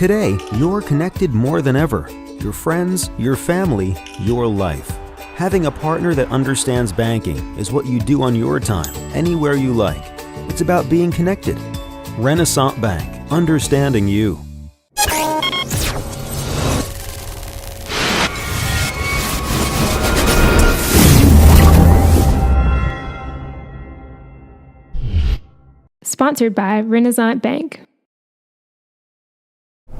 Today, you're connected more than ever. Your friends, your family, your life. Having a partner that understands banking is what you do on your time, anywhere you like. It's about being connected. Renaissance Bank, understanding you. Sponsored by Renaissance Bank.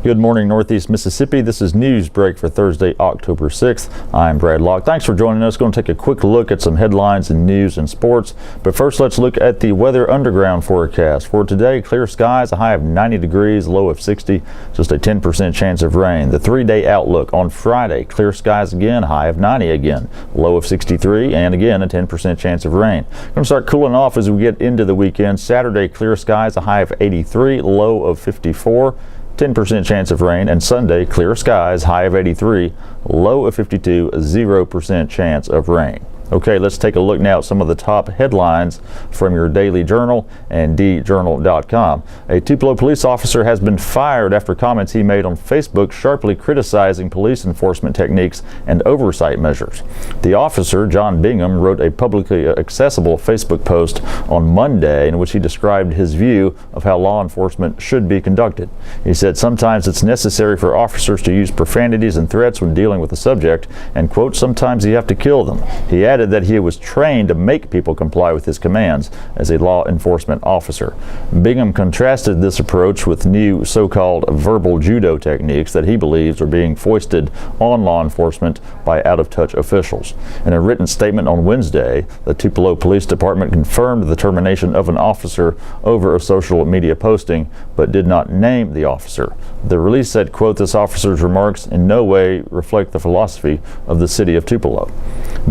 Good morning, Northeast Mississippi. This is Newsbreak for Thursday, October 6th. I'm Brad Locke. Thanks for joining us. Going to take a quick look at some headlines in news and sports. But first, let's look at the weather underground forecast. For today, clear skies, a high of 90 degrees, low of 60, just a 10% chance of rain. The 3-day outlook on Friday, clear skies again, high of 90 again, low of 63, and again, a 10% chance of rain. Going to start cooling off as we get into the weekend. Saturday, clear skies, a high of 83, low of 54. 10% chance of rain, and Sunday, clear skies, high of 83, low of 52, 0% chance of rain. Okay, let's take a look now at some of the top headlines from your Daily Journal and djournal.com. A Tupelo police officer has been fired after comments he made on Facebook sharply criticizing police enforcement techniques and oversight measures. The officer, John Bingham, wrote a publicly accessible Facebook post on Monday in which he described his view of how law enforcement should be conducted. He said sometimes it's necessary for officers to use profanities and threats when dealing with a subject, and, quote, sometimes you have to kill them. He added that he was trained to make people comply with his commands as a law enforcement officer. Bingham contrasted this approach with new so-called verbal judo techniques that he believes are being foisted on law enforcement by out-of-touch officials. In a written statement on Wednesday, the Tupelo Police Department confirmed the termination of an officer over a social media posting, but did not name the officer. The release said, quote, this officer's remarks in no way reflect the philosophy of the city of Tupelo.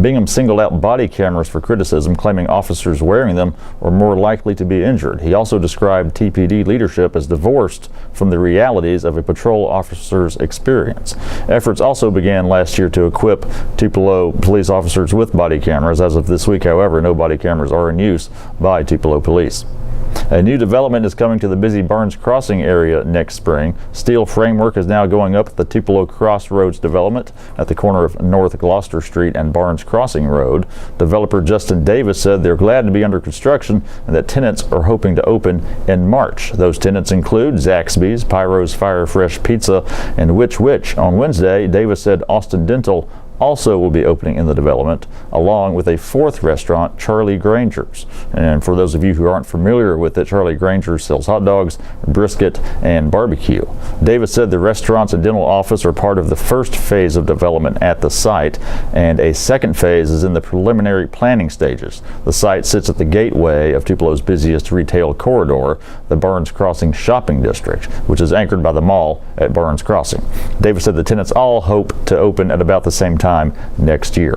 Bingham singled out body cameras for criticism, claiming officers wearing them were more likely to be injured. He also described TPD leadership as divorced from the realities of a patrol officer's experience. Efforts also began last year to equip Tupelo police officers with body cameras. As of this week, however, no body cameras are in use by Tupelo police. A new development is coming to the busy Barnes Crossing area next spring. Steel framework is now going up at the Tiepolo Crossroads development at the corner of North Gloucester Street and Barnes Crossing Road. Developer Justin Davis said they're glad to be under construction and that tenants are hoping to open in March. Those tenants include Zaxby's, Pyro's Fire Fresh Pizza, and Which. On Wednesday, Davis said Austin Dental also will be opening in the development, along with a fourth restaurant, Charlie Granger's. And for those of you who aren't familiar with it, Charlie Granger's sells hot dogs, brisket, and barbecue. Davis said the restaurants and dental office are part of the first phase of development at the site, and a second phase is in the preliminary planning stages. The site sits at the gateway of Tupelo's busiest retail corridor, the Barnes Crossing Shopping District, which is anchored by the mall at Barnes Crossing. Davis said the tenants all hope to open at about the same time next year.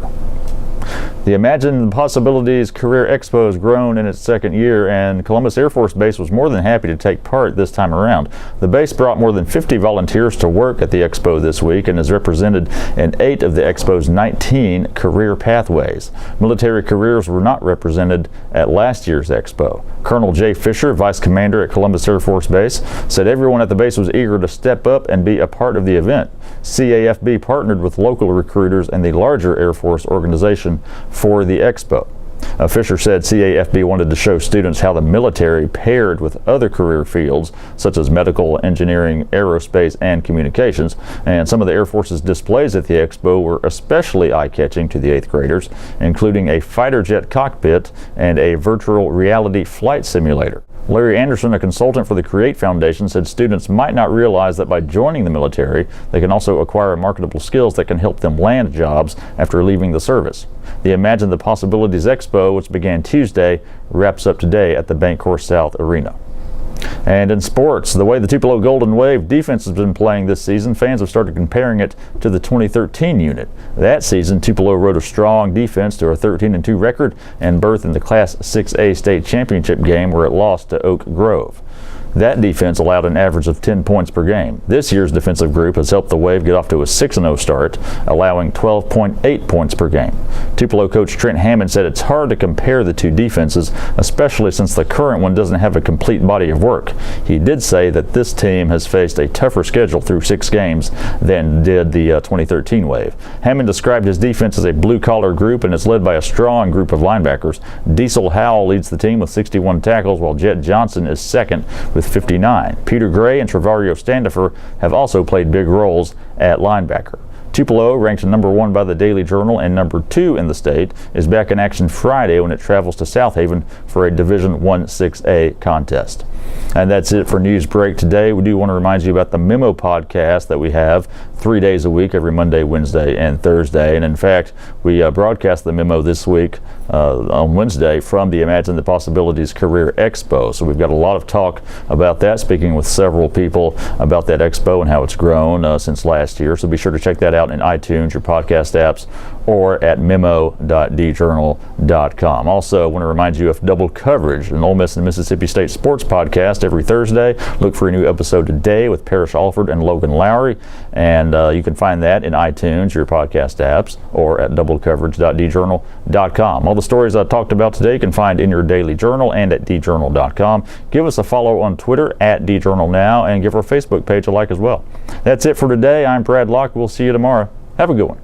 The Imagine the Possibilities Career Expo has grown in its second year, and Columbus Air Force Base was more than happy to take part this time around. The base brought more than 50 volunteers to work at the expo this week and is represented in 8 of the expo's 19 career pathways. Military careers were not represented at last year's expo. Colonel Jay Fisher, Vice Commander at Columbus Air Force Base, said everyone at the base was eager to step up and be a part of the event. CAFB partnered with local recruiters and the larger Air Force organization for the expo. Fisher said CAFB wanted to show students how the military paired with other career fields such as medical, engineering, aerospace, and communications. And some of the Air Force's displays at the expo were especially eye-catching to the 8th graders, including a fighter jet cockpit and a virtual reality flight simulator. Larry Anderson, a consultant for the Create Foundation, said students might not realize that by joining the military, they can also acquire marketable skills that can help them land jobs after leaving the service. The Imagine the Possibilities Expo, which began Tuesday, wraps up today at the Bancorp South Arena. And in sports, the way the Tupelo Golden Wave defense has been playing this season, fans have started comparing it to the 2013 unit. That season, Tupelo rode a strong defense to a 13-2 record and berth in the Class 6A state championship game where it lost to Oak Grove. That defense allowed an average of 10 points per game. This year's defensive group has helped the Wave get off to a 6-0 start, allowing 12.8 points per game. Tupelo coach Trent Hammond said it's hard to compare the two defenses, especially since the current one doesn't have a complete body of work. He did say that this team has faced a tougher schedule through 6 games than did the 2013 Wave. Hammond described his defense as a blue-collar group and is led by a strong group of linebackers. Diesel Howell leads the team with 61 tackles, while Jet Johnson is second with 59. Peter Gray and Trevario Standifer have also played big roles at linebacker. Tupelo, ranked number 1 by the Daily Journal and number 2 in the state, is back in action Friday when it travels to South Haven for a Division I 6A contest. And that's it for Newsbreak today. We do want to remind you about the Memo podcast that we have 3 days a week, every Monday, Wednesday, and Thursday. And in fact, we broadcast the Memo this week on Wednesday from the Imagine the Possibilities Career Expo. So we've got a lot of talk about that, speaking with several people about that expo and how it's grown since last year. So be sure to check that out in iTunes, your podcast apps, or at memo.djournal.com. Also, I want to remind you of Double Coverage, an Ole Miss and Mississippi State sports podcast every Thursday. Look for a new episode today with Parrish Alford and Logan Lowry, and you can find that in iTunes, your podcast apps, or at doublecoverage.djournal.com. All the stories I talked about today you can find in your daily journal and at djournal.com. Give us a follow on Twitter at djournalnow, and give our Facebook page a like as well. That's it for today. I'm Brad Locke. We'll see you tomorrow. Have a good one.